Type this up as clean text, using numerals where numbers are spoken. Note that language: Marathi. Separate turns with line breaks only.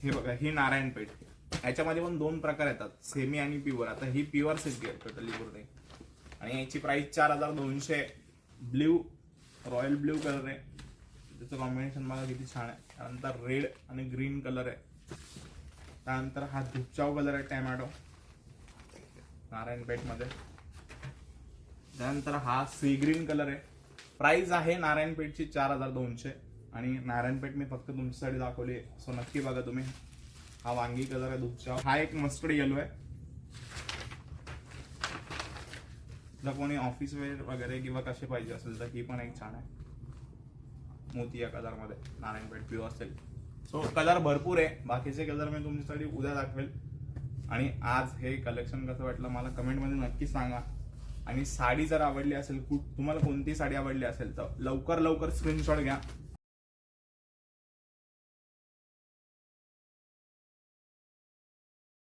हे बघा, ही नारायणपेठ. याच्यामध्ये पण 2 प्रकार येतात, सेमी आणि प्युअर. आता ही प्युअर सिल्क आहे टोटली पूर्ण, आणि याची price 4200. Blue, royal blue colour आहे. त्याचं कॉम्बिनेशन बघा किती छान आहे. त्यानंतर रेड आणि ग्रीन कलर आहे. त्यानंतर हा धुपचाव कलर आहे टॅमॅटो नारायणपेठ मध्ये. त्यानंतर हा सी ग्रीन कलर आहे. प्राइस आहे नारायणपेठची 4200, आणि नारायणपेठ मी फक्त तुमच्यासाठी दाखवली आहे, सो नक्की बघा तुम्ही. हा वांगी कलर आहे धुपचाव. हा एक मस्टर्ड येलो आहे. जर कोणी ऑफिस वेअर वगैरे किंवा कसे पाहिजे असेल तर ही पण एक छान आहे, मोती या कलर मध्ये नारायणपेठ प्युअर असेल. सो कलर भरपूर आहे. बाकीचे कलर मी तुमच्यासाठी उद्या दाखवेल. आणि आज हे कलेक्शन कसं वाटलं मला कमेंटमध्ये नक्की सांगा. आणि साडी जर आवडली असेल, तुम्हाला कोणती साडी आवडली असेल तर लवकर स्क्रीनशॉट घ्या